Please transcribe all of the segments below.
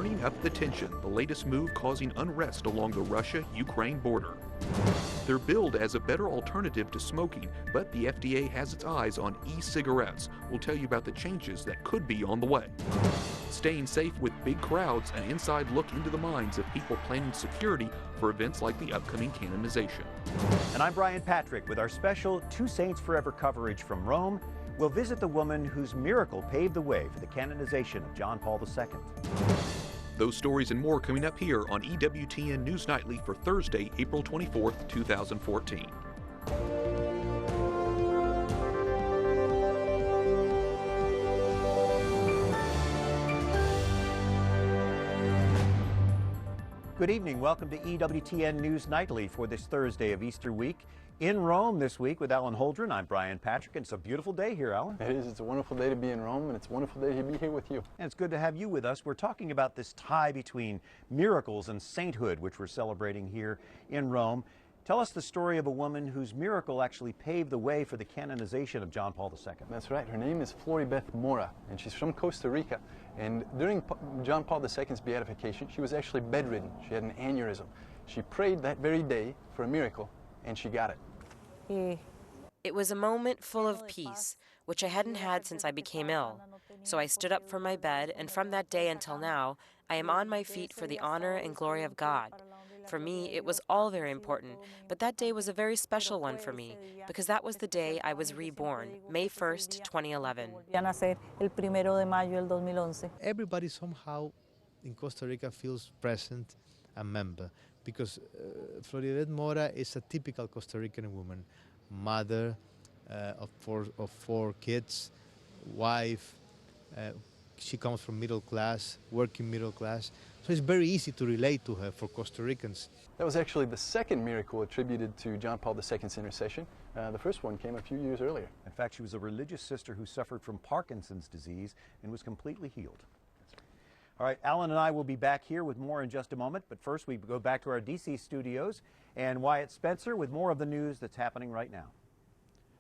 turning up the tension, the latest move causing unrest along the Russia-Ukraine border. They're billed as a better alternative to smoking, but the FDA has its eyes on e-cigarettes. We'll tell you about the changes that could be on the way. Staying safe with big crowds, an inside look into the minds of people planning security for events like the upcoming canonization. And I'm Brian Patrick with our special Two Saints Forever coverage from Rome. We'll visit the woman whose miracle paved the way for the canonization of John Paul II. Those stories and more coming up here on EWTN News Nightly for Thursday, April 24th, 2014. Good evening. Welcome to EWTN News Nightly for this Thursday of Easter week. In Rome this week with Alan Holdren, I'm Brian Patrick, and it's a beautiful day here, Alan. It is. It's a wonderful day to be in Rome, and it's a wonderful day to be here with you. And it's good to have you with us. We're talking about this tie between miracles and sainthood, which we're celebrating here in Rome. Tell us the story of a woman whose miracle actually paved the way for the canonization of John Paul II. That's right. Her name is Floribeth Mora, and she's from Costa Rica. And during John Paul II's beatification, she was actually bedridden. She had an aneurysm. She prayed that very day for a miracle, and she got it. It was a moment full of peace, which I hadn't had since I became ill. So I stood up from my bed, and from that day until now, I am on my feet for the honor and glory of God. For me, it was all very important, but that day was a very special one for me, because that was the day I was reborn, May 1st, 2011. Everybody somehow in Costa Rica feels present, a member, because Floribeth Mora is a typical Costa Rican woman, mother of four kids, wife. She comes from middle class, working middle class, so it's very easy to relate to her for Costa Ricans. That was actually the second miracle attributed to John Paul II's intercession. The first one came a few years earlier. In fact, she was a religious sister who suffered from Parkinson's disease and was completely healed. All right, Alan and I will be back here with more in just a moment, but first we go back to our D.C. studios and Wyatt Spencer with more of the news that's happening right now.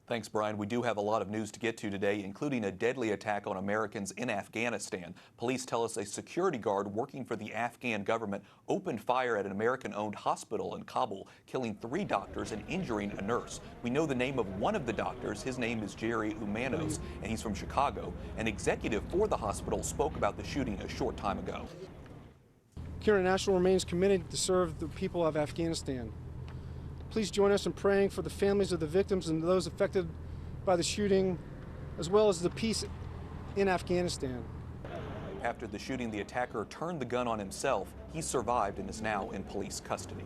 Thanks, Brian. We do have a lot of news to get to today, including a deadly attack on Americans in Afghanistan. Police tell us a security guard working for the Afghan government opened fire at an American-owned hospital in Kabul, killing 3 doctors and injuring a nurse. We know the name of one of the doctors. His name is Jerry Umanos, and he's from Chicago. An executive for the hospital spoke about the shooting a short time ago. Care International remains committed to serve the people of Afghanistan. Please join us in praying for the families of the victims and those affected by the shooting, as well as the peace in Afghanistan. After the shooting, the attacker turned the gun on himself. He survived and is now in police custody.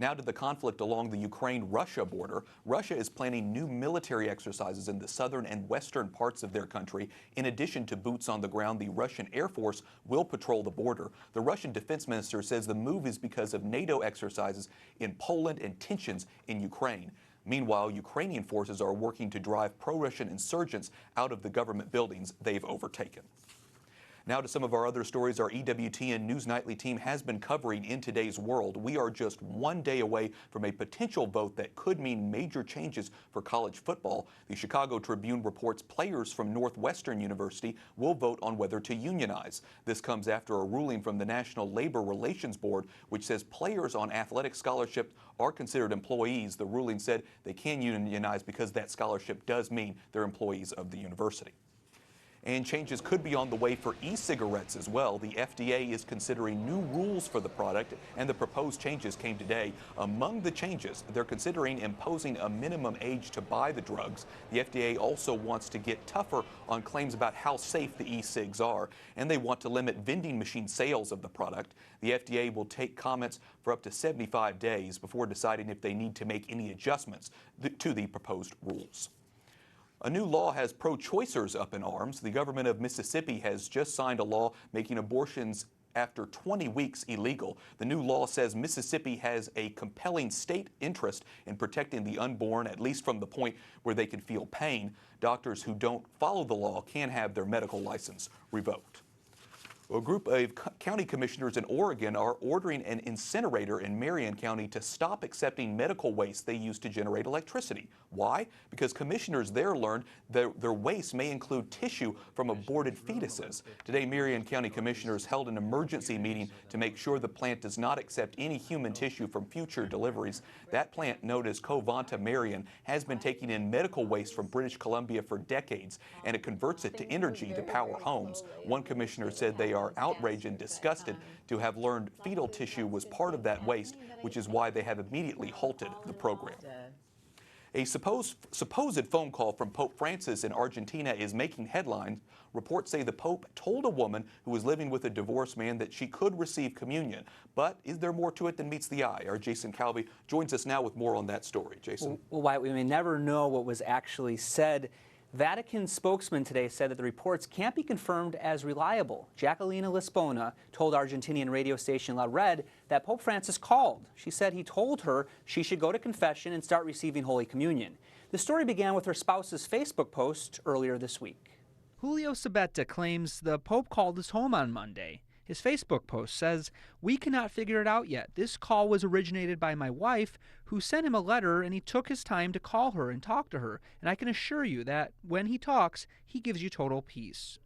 Now to the conflict along the Ukraine-Russia border. Russia is planning new military exercises in the southern and western parts of their country. In addition to boots on the ground, the Russian Air Force will patrol the border. The Russian defense minister says the move is because of NATO exercises in Poland and tensions in Ukraine. Meanwhile, Ukrainian forces are working to drive pro-Russian insurgents out of the government buildings they've overtaken. Now to some of our other stories our EWTN News Nightly team has been covering in today's world. We are just one day away from a potential vote that could mean major changes for college football. The Chicago Tribune reports players from Northwestern University will vote on whether to unionize. This comes after a ruling from the National Labor Relations Board, which says players on athletic scholarship are considered employees. The ruling said they can unionize because that scholarship does mean they're employees of the university. And changes could be on the way for e-cigarettes as well. The FDA is considering new rules for the product, and the proposed changes came today. Among the changes, they're considering imposing a minimum age to buy the drugs. The FDA also wants to get tougher on claims about how safe the e-cigs are, and they want to limit vending machine sales of the product. The FDA will take comments for up to 75 days before deciding if they need to make any adjustments to the proposed rules. A new law has pro-choicers up in arms. The government of Mississippi has just signed a law making abortions after 20 weeks illegal. The new law says Mississippi has a compelling state interest in protecting the unborn, at least from the point where they can feel pain. Doctors who don't follow the law can have their medical license revoked. Well, a group of county commissioners in Oregon are ordering an incinerator in Marion County to stop accepting medical waste they use to generate electricity. Why? Because commissioners there learned that their waste may include tissue from aborted fetuses. Today, Marion County commissioners held an emergency meeting to make sure the plant does not accept any human tissue from future deliveries. That plant, known as Covanta Marion, has been taking in medical waste from British Columbia for decades, and it converts it to energy to power homes. One commissioner said they are outraged and disgusted to have learned fetal tissue was part of that waste, which is why they have immediately halted the program. A supposed phone call from Pope Francis in Argentina is making headlines. Reports say the Pope told a woman who was living with a divorced man that she could receive communion. But is there more to it than meets the eye? Our Jason Calvi joins us now with more on that story. Jason? Well, Wyatt, we may never know what was actually said. Vatican spokesman today said that the reports can't be confirmed as reliable. Jacquelina Lispona told Argentinian radio station La Red that Pope Francis called. She said he told her she should go to confession and start receiving Holy Communion. The story began with her spouse's Facebook post earlier this week. Julio Sabetta claims the Pope called his home on Monday. His Facebook post says, "We cannot figure it out yet. This call was originated by my wife, who sent him a letter, and he took his time to call her and talk to her. And I can assure you that when he talks, he gives you total peace."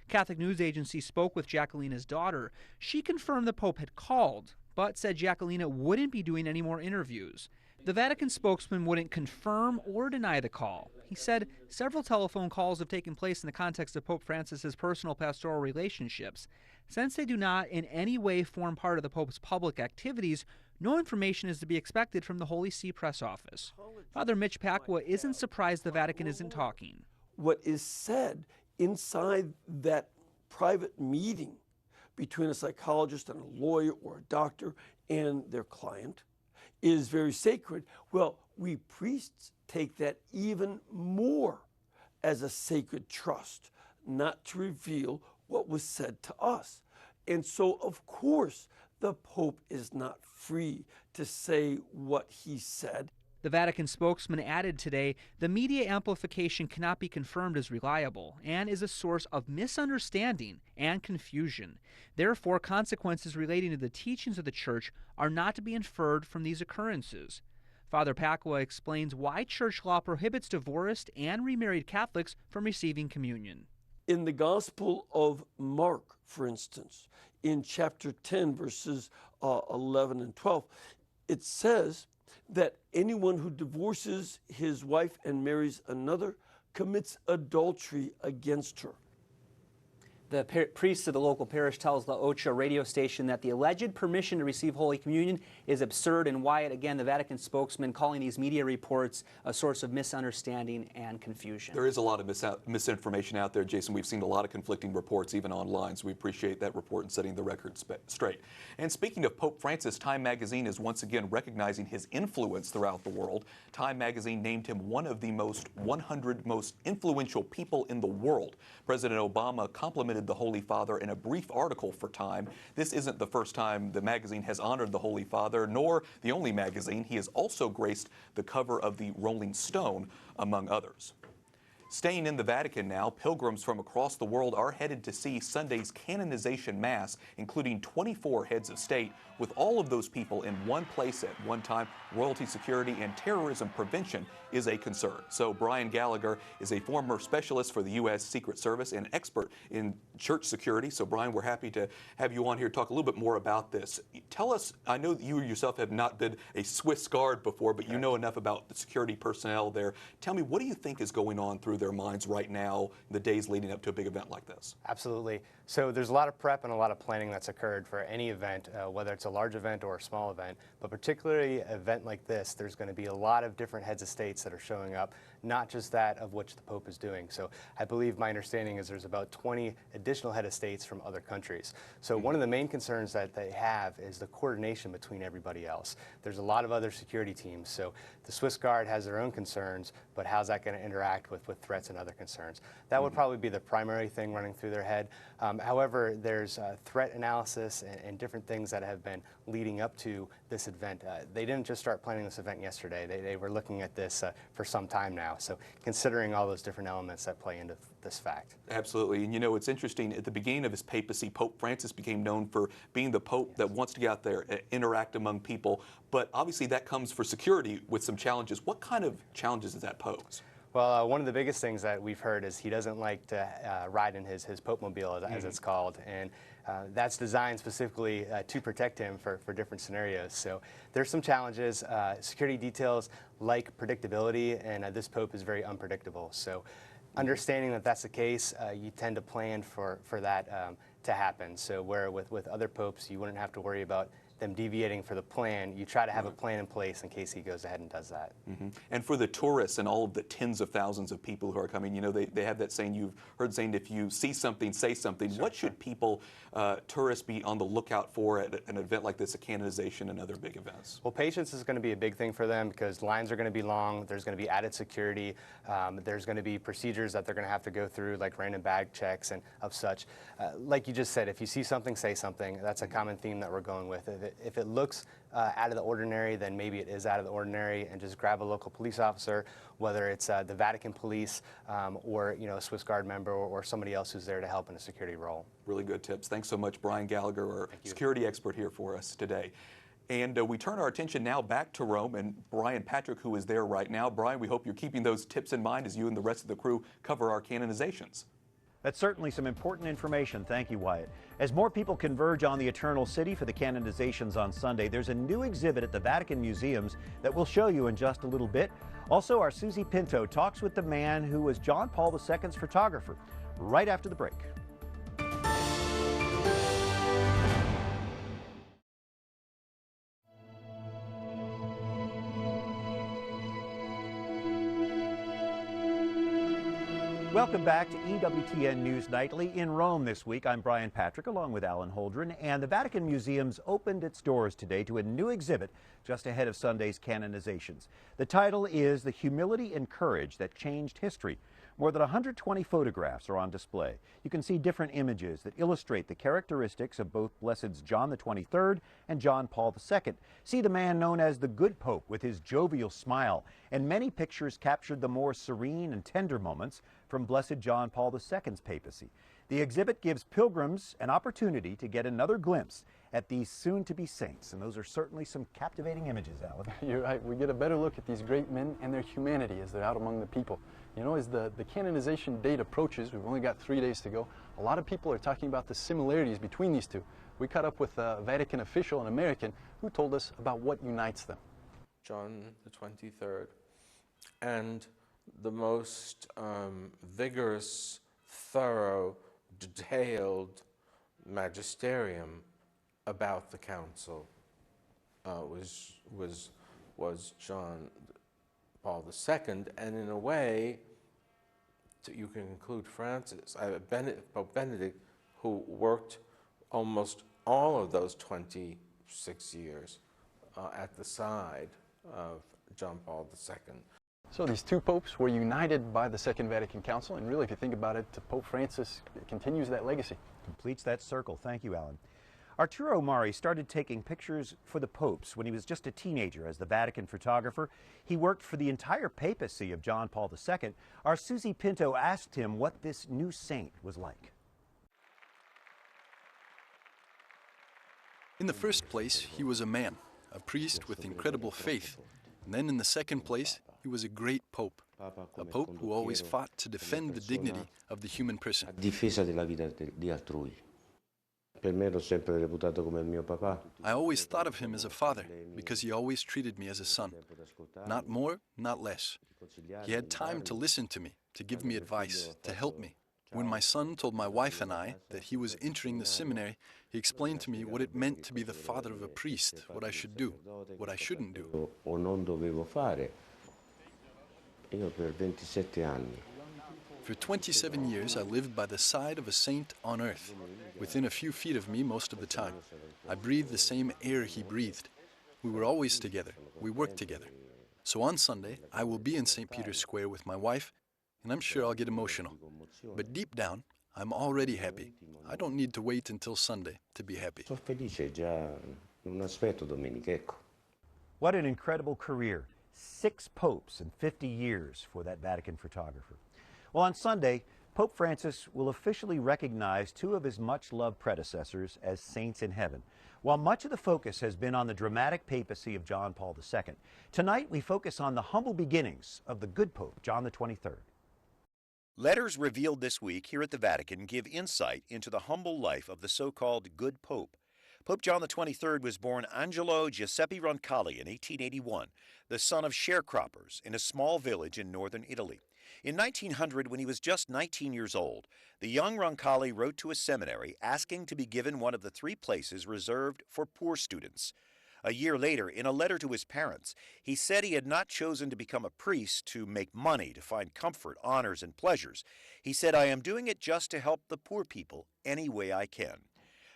Catholic News Agency spoke with Jacquelina's daughter. She confirmed the Pope had called, but said Jacquelina wouldn't be doing any more interviews. The Vatican spokesman wouldn't confirm or deny the call. He said several telephone calls have taken place in the context of Pope Francis's personal pastoral relationships. Since they do not in any way form part of the Pope's public activities, no information is to be expected from the Holy See press office. Father Mitch Pacwa isn't surprised the Vatican isn't talking. What is said inside that private meeting between a psychologist and a lawyer or a doctor and their client is very sacred. Well, we priests take that even more as a sacred trust, not to reveal what was said to us. And so, of course, the Pope is not free to say what he said. The Vatican spokesman added today, the media amplification cannot be confirmed as reliable and is a source of misunderstanding and confusion. Therefore, consequences relating to the teachings of the Church are not to be inferred from these occurrences. Father Pacwa explains why church law prohibits divorced and remarried Catholics from receiving communion. In the Gospel of Mark, for instance, in chapter 10, verses 11 and 12, it says that anyone who divorces his wife and marries another commits adultery against her. The priest of the local parish tells La Ocha radio station that the alleged permission to receive Holy Communion is absurd, and Wyatt, again, the Vatican spokesman, calling these media reports a source of misunderstanding and confusion. There is a lot of misinformation out there, Jason. We've seen a lot of conflicting reports, even online, so we appreciate that report and setting the record straight. And speaking of Pope Francis, Time magazine is once again recognizing his influence throughout the world. Time magazine named him one of the 100 most influential people in the world. President Obama complimented the Holy Father in a brief article for Time. This isn't the first time the magazine has honored the Holy Father, nor the only magazine. He has also graced the cover of the Rolling Stone, among others. Staying in the Vatican now, pilgrims from across the world are headed to see Sunday's canonization Mass, including 24 heads of state. With all of those people in one place at one time, royalty security and terrorism prevention is a concern. So Brian Gallagher is a former specialist for the U.S. Secret Service and expert in church security. So Brian, we're happy to have you on here to talk a little bit more about this. Tell us, I know that you yourself have not been a Swiss Guard before, but you know enough about the security personnel there. Tell me, what do you think is going on through their minds right now, the days leading up to a big event like this? Absolutely. So there's a lot of prep and a lot of planning that's occurred for any event, whether it's a large event or a small event, but particularly an event like this, there's going to be a lot of different heads of states that are showing up, not just that of which the Pope is doing. So I believe my understanding is there's about 20 additional head of states from other countries. So one of the main concerns that they have is the coordination between everybody else. There's a lot of other security teams, so the Swiss Guard has their own concerns, but how's that going to interact with threats threats and other concerns. That would probably be the primary thing running through their head. However, there's threat analysis and different things that have been leading up to this event. They didn't just start planning this event yesterday. They were looking at this for some time now. So considering all those different elements that play into this fact. Absolutely. And you know, it's interesting, at the beginning of his papacy, Pope Francis became known for being the Pope that wants to get out there and interact among people. But obviously that comes for security with some challenges. What kind of challenges does that pose? Well, one of the biggest things that we've heard is he doesn't like to ride in his Pope-mobile, as it's called, and that's designed specifically to protect him for different scenarios. So there's some challenges. Security details like predictability, and this Pope is very unpredictable. So understanding that that's the case, you tend to plan for that to happen. So where with other popes, you wouldn't have to worry about them deviating for the plan. You try to have a plan in place in case he goes ahead and does that. And for the tourists and all of the tens of thousands of people who are coming, you know, they have that saying, you've heard saying, if you see something, say something. What should people, tourists, be on the lookout for at an event like this, a canonization and other big events? Well, patience is going to be a big thing for them because lines are going to be long. There's going to be added security. There's going to be procedures that they're going to have to go through, like random bag checks and of such. Like you just said, if you see something, say something. That's a common theme that we're going with. If it looks out of the ordinary, then maybe it is out of the ordinary, and just grab a local police officer, whether it's the Vatican police or a Swiss Guard member or somebody else who's there to help in a security role. Really good tips. Thanks so much, Brian Gallagher, our security expert here for us today. And we turn our attention now back to Rome and Brian Patrick, who is there right now. Brian, we hope you're keeping those tips in mind as you and the rest of the crew cover our canonizations. That's certainly some important information. Thank you, Wyatt. As more people converge on the Eternal City for the canonizations on Sunday, there's a new exhibit at the Vatican Museums that we'll show you in just a little bit. Also, our Susie Pinto talks with the man who was John Paul II's photographer right after the break. Welcome back to EWTN News Nightly in Rome this week. I'm Brian Patrick along with Alan Holdren, and the Vatican Museums opened its doors today to a new exhibit just ahead of Sunday's canonizations. The title is The Humility and Courage That Changed History. More than 120 photographs are on display. You can see different images that illustrate the characteristics of both Blesseds John the 23rd and John Paul II. See the man known as the Good Pope with his jovial smile, and many pictures captured the more serene and tender moments from Blessed John Paul II's papacy. The exhibit gives pilgrims an opportunity to get another glimpse at these soon-to-be saints, and those are certainly some captivating images, Alan. You're right. We get a better look at these great men and their humanity as they're out among the people. You know, as the canonization date approaches, we've only got 3 days to go, a lot of people are talking about the similarities between these two. We caught up with a Vatican official, an American, who told us about what unites them. John the 23rd, and the most vigorous, thorough, detailed magisterium about the council was John Paul II, and in a way, you can include Francis, Pope Benedict, who worked almost all of those 26 years at the side of John Paul II. So these two popes were united by the Second Vatican Council, and really, if you think about it, Pope Francis continues that legacy. Completes that circle. Thank you, Alan. Arturo Mari started taking pictures for the popes when he was just a teenager as the Vatican photographer. He worked for the entire papacy of John Paul II. Our Susie Pinto asked him what this new saint was like. In the first place, he was a man, a priest with incredible faith. And then in the second place, he was a great pope, a pope who always fought to defend the dignity of the human person. Difesa della vita di altrui. Per me l'ho sempre reputato come il mio papà. I always thought of him as a father because he always treated me as a son. Not more, not less. He had time to listen to me, to give me advice, to help me. When my son told my wife and I that he was entering the seminary, he explained to me what it meant to be the father of a priest, what I should do, what I shouldn't do. O non dovevo fare. Io per 27 anni. For 27 years, I lived by the side of a saint on earth, within a few feet of me most of the time. I breathed the same air he breathed. We were always together. We worked together. So on Sunday, I will be in St. Peter's Square with my wife, and I'm sure I'll get emotional. But deep down, I'm already happy. I don't need to wait until Sunday to be happy. Sono felice già, non aspetto domenica, ecco. What an incredible career. 6 popes in 50 years for that Vatican photographer. Well, on Sunday, Pope Francis will officially recognize 2 of his much-loved predecessors as saints in heaven. While much of the focus has been on the dramatic papacy of John Paul II, tonight we focus on the humble beginnings of the good Pope, John XXIII. Letters revealed this week here at the Vatican give insight into the humble life of the so-called good Pope. Pope John XXIII was born Angelo Giuseppe Roncalli in 1881, the son of sharecroppers in a small village in northern Italy. In 1900, when he was just 19 years old, the young Roncalli wrote to a seminary asking to be given one of the 3 places reserved for poor students. A year later, in a letter to his parents, he said he had not chosen to become a priest to make money, to find comfort, honors, and pleasures. He said, "I am doing it just to help the poor people any way I can."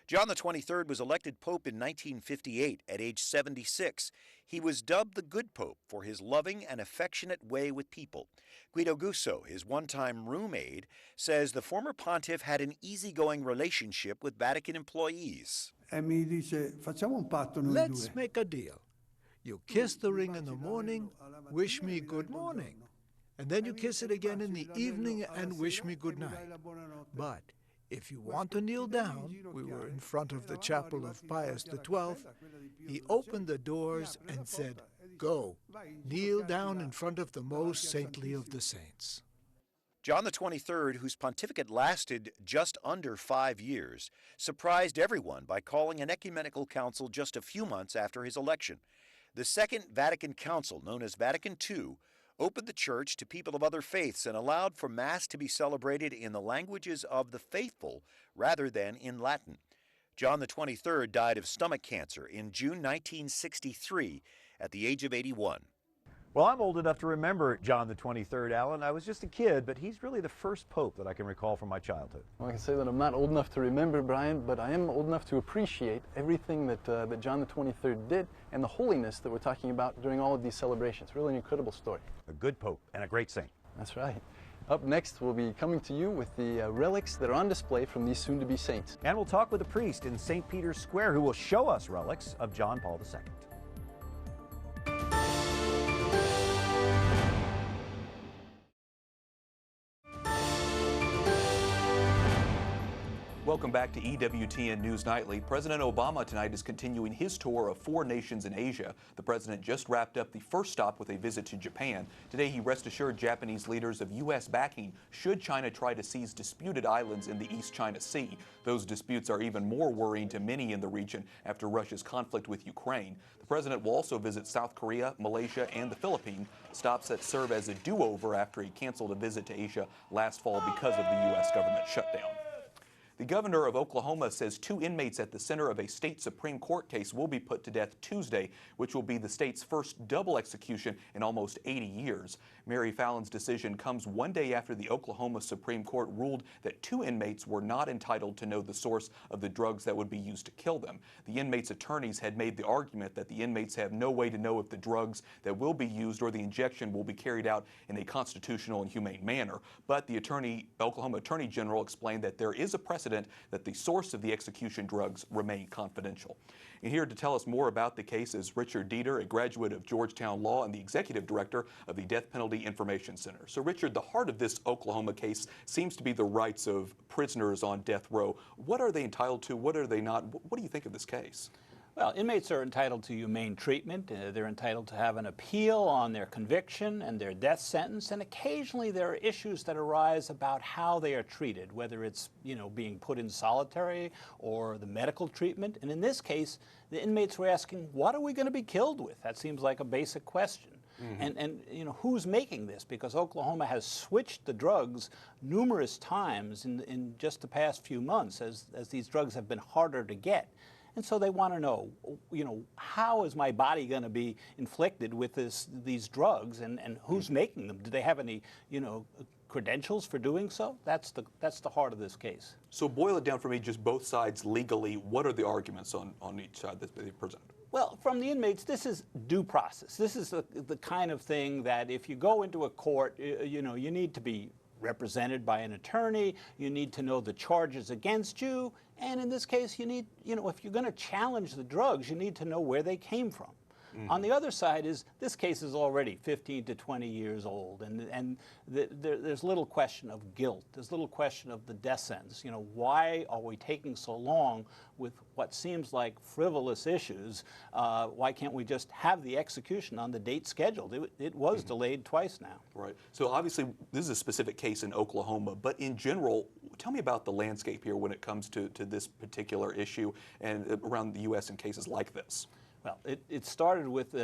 John XXIII was elected Pope in 1958 at age 76. He was dubbed the Good Pope for his loving and affectionate way with people. Guido Gusso, his one-time room aide, says the former pontiff had an easygoing relationship with Vatican employees. Let's make a deal. You kiss the ring in the morning, wish me good morning. And then you kiss it again in the evening and wish me good night. But if you want to kneel down, we were in front of the chapel of Pius XII, he opened the doors and said, "Go, kneel down in front of the most saintly of the saints." John XXIII, whose pontificate lasted just under 5 years, surprised everyone by calling an ecumenical council just a few months after his election. The Second Vatican Council, known as Vatican II, opened the church to people of other faiths and allowed for Mass to be celebrated in the languages of the faithful rather than in Latin. John XXIII died of stomach cancer in June 1963 at the age of 81. Well, I'm old enough to remember John XXIII, Alan. I was just a kid, but he's really the first pope that I can recall from my childhood. Well, I can say that I'm not old enough to remember, Brian, but I am old enough to appreciate everything that John XXIII did and the holiness that we're talking about during all of these celebrations. Really an incredible story. A good pope and a great saint. That's right. Up next, we'll be coming to you with the relics that are on display from these soon-to-be saints. And we'll talk with a priest in St. Peter's Square who will show us relics of John Paul II. Welcome back to EWTN News Nightly. President Obama tonight is continuing his tour of 4 nations in Asia. The president just wrapped up the first stop with a visit to Japan. Today, he rest assured Japanese leaders of U.S. backing should China try to seize disputed islands in the East China Sea. Those disputes are even more worrying to many in the region after Russia's conflict with Ukraine. The president will also visit South Korea, Malaysia, and the Philippines, stops that serve as a do-over after he canceled a visit to Asia last fall because of the U.S. government shutdown. The governor of Oklahoma says 2 inmates at the center of a state Supreme Court case will be put to death Tuesday, which will be the state's first double execution in almost 80 years. Mary Fallon's decision comes one day after the Oklahoma Supreme Court ruled that 2 inmates were not entitled to know the source of the drugs that would be used to kill them. The inmates' attorneys had made the argument that the inmates have no way to know if the drugs that will be used or the injection will be carried out in a constitutional and humane manner. But the Oklahoma Attorney General explained that there is a precedent that the source of the execution drugs remain confidential. And here to tell us more about the case is Richard Dieter, a graduate of Georgetown Law and the executive director of the Death Penalty Information Center. So Richard, the heart of this Oklahoma case seems to be the rights of prisoners on death row. What are they entitled to? What are they not? What do you think of this case? Well, inmates are entitled to humane treatment. They're entitled to have an appeal on their conviction and their death sentence, and occasionally there are issues that arise about how they are treated, whether it's, being put in solitary or the medical treatment. And in this case, the inmates were asking, what are we going to be killed with? That seems like a basic question. Mm-hmm. And who's making this? Because Oklahoma has switched the drugs numerous times in just the past few months as these drugs have been harder to get. And so they want to know, how is my body going to be inflicted with these drugs, and who's making them? Do they have any, credentials for doing so? That's the heart of this case. So boil it down for me, just both sides legally. What are the arguments on each side that they present? Well, from the inmates, this is due process. This is the kind of thing that if you go into a court, you need to be represented by an attorney, you need to know the charges against you, and in this case, you need, if you're going to challenge the drugs, you need to know where they came from. On the other side is this case is already 15 to 20 years old, and there's little question of guilt. There's little question of the death sentence. Why are we taking so long with what seems like frivolous issues? Why can't we just have the execution on the date scheduled? It was delayed twice now. Right. So obviously this is a specific case in Oklahoma, but in general, tell me about the landscape here when it comes to this particular issue and around the U.S. in cases like this. Well, it started with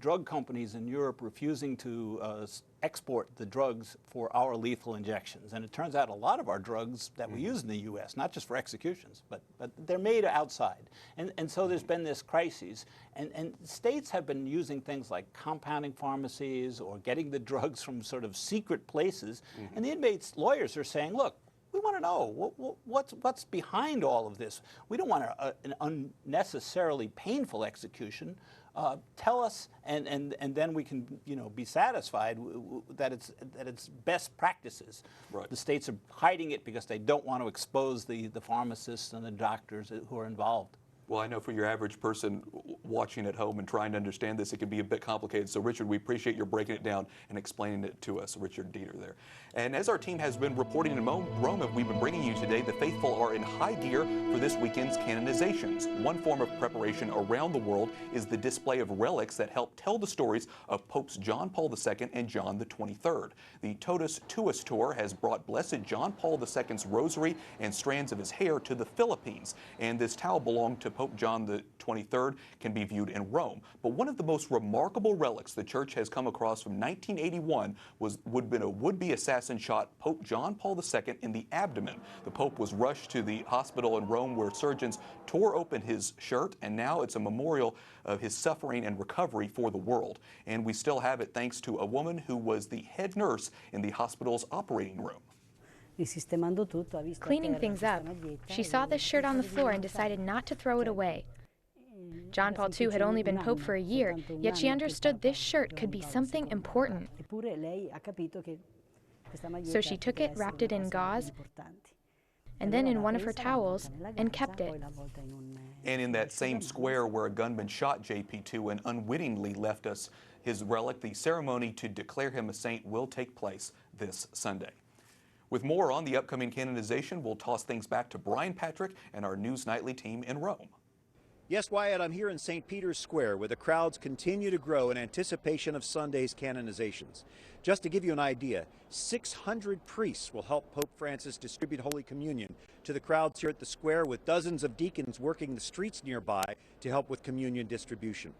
drug companies in Europe refusing to export the drugs for our lethal injections. And it turns out a lot of our drugs that we use in the U.S., not just for executions, but they're made outside. And so there's been this crisis. And states have been using things like compounding pharmacies or getting the drugs from sort of secret places. And the inmates' lawyers are saying, look, we want to know what's behind all of this. We don't want an unnecessarily painful execution. Tell us, and then we can be satisfied that it's best practices. Right. The states are hiding it because they don't want to expose the pharmacists and the doctors who are involved. Well, I know for your average person watching at home and trying to understand this, it can be a bit complicated. So, Richard, we appreciate your breaking it down and explaining it to us. Richard Dieter there. And as our team has been reporting in Rome, we've been bringing you today, the faithful are in high gear for this weekend's canonizations. One form of preparation around the world is the display of relics that help tell the stories of Popes John Paul II and John the 23rd. The Totus Tuus tour has brought Blessed John Paul II's rosary and strands of his hair to the Philippines. And this towel belonged to Pope John the 23rd, can be viewed in Rome. But one of the most remarkable relics the church has come across from 1981 would be a would-be assassin shot Pope John Paul II in the abdomen. The Pope was rushed to the hospital in Rome where surgeons tore open his shirt, and now it's a memorial of his suffering and recovery for the world. And we still have it thanks to a woman who was the head nurse in the hospital's operating room. Cleaning things up, she saw this shirt on the floor and decided not to throw it away. John Paul II had only been Pope for a year, yet she understood this shirt could be something important. So she took it, wrapped it in gauze, and then in one of her towels, and kept it. And in that same square where a gunman shot JPII and unwittingly left us his relic, the ceremony to declare him a saint will take place this Sunday. With more on the upcoming canonization, we'll toss things back to Brian Patrick and our News Nightly team in Rome. Yes, Wyatt, I'm here in St. Peter's Square where the crowds continue to grow in anticipation of Sunday's canonizations. Just to give you an idea, 600 priests will help Pope Francis distribute Holy Communion to the crowds here at the square, with dozens of deacons working the streets nearby to help with communion distribution.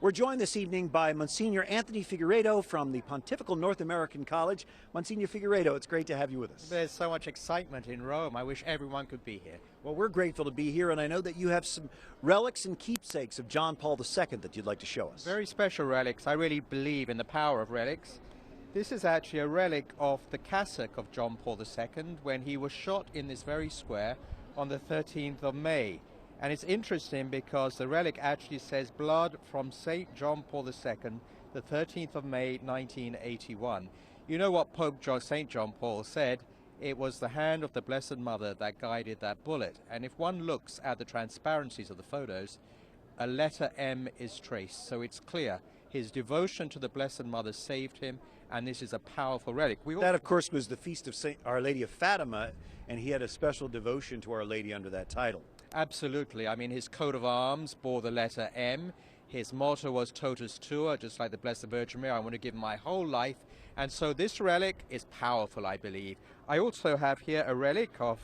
We're joined this evening by Monsignor Anthony Figueiredo from the Pontifical North American College. Monsignor Figueiredo, it's great to have you with us. There's so much excitement in Rome. I wish everyone could be here. Well, we're grateful to be here, and I know that you have some relics and keepsakes of John Paul II that you'd like to show us. Very special relics. I really believe in the power of relics. This is actually a relic of the cassock of John Paul II when he was shot in this very square on the 13th of May. And it's interesting because the relic actually says blood from St. John Paul II, the 13th of May, 1981. You know what St. John Paul said? It was the hand of the Blessed Mother that guided that bullet. And if one looks at the transparencies of the photos, a letter M is traced. So it's clear his devotion to the Blessed Mother saved him, and this is a powerful relic. That, of course, was the feast of Our Lady of Fatima, and he had a special devotion to Our Lady under that title. Absolutely. I mean, his coat of arms bore the letter M. His motto was Totus Tua, just like the Blessed Virgin Mary. I want to give my whole life. And so this relic is powerful, I believe. I also have here a relic of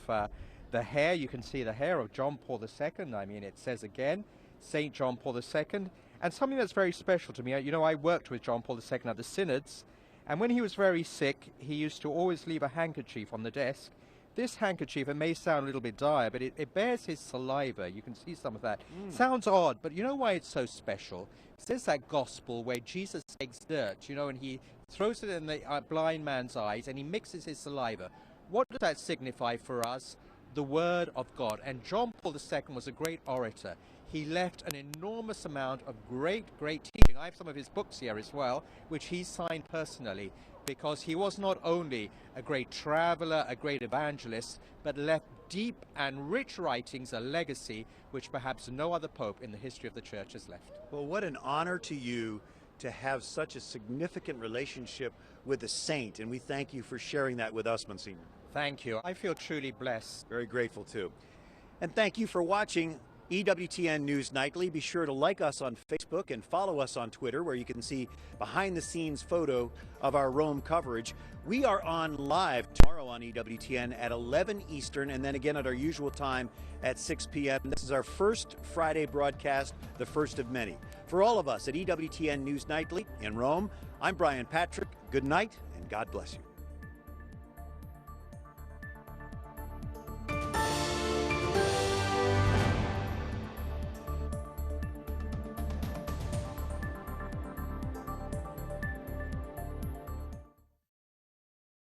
the hair. You can see the hair of John Paul II. I mean, it says again, St. John Paul II. And something that's very special to me, you know, I worked with John Paul II at the synods. And when he was very sick, he used to always leave a handkerchief on the desk. This handkerchief, it may sound a little bit dire, but it bears his saliva. You can see some of that. Sounds odd, but you know why it's so special? There's that gospel where Jesus takes dirt, you know, and he throws it in the blind man's eyes, and he mixes his saliva. What does that signify for us? the Word of God. And John Paul II was a great orator. He left an enormous amount of great teaching. I have some of his books here as well, which he signed personally, because he was not only a great traveler, a great evangelist, but left deep and rich writings, a legacy which perhaps no other pope in the history of the church has left. Well, what an honor to you to have such a significant relationship with a saint, and we thank you for sharing that with us, Monsignor. Thank you. I feel truly blessed. Very grateful too. And thank you for watching EWTN News Nightly. Be sure to like us on Facebook and follow us on Twitter, where you can see behind-the-scenes photo of our Rome coverage. We are on live tomorrow on EWTN at 11 Eastern, and then again at our usual time at 6 p.m. This is our first Friday broadcast, the first of many. For all of us at EWTN News Nightly in Rome, I'm Brian Patrick. Good night, and God bless you.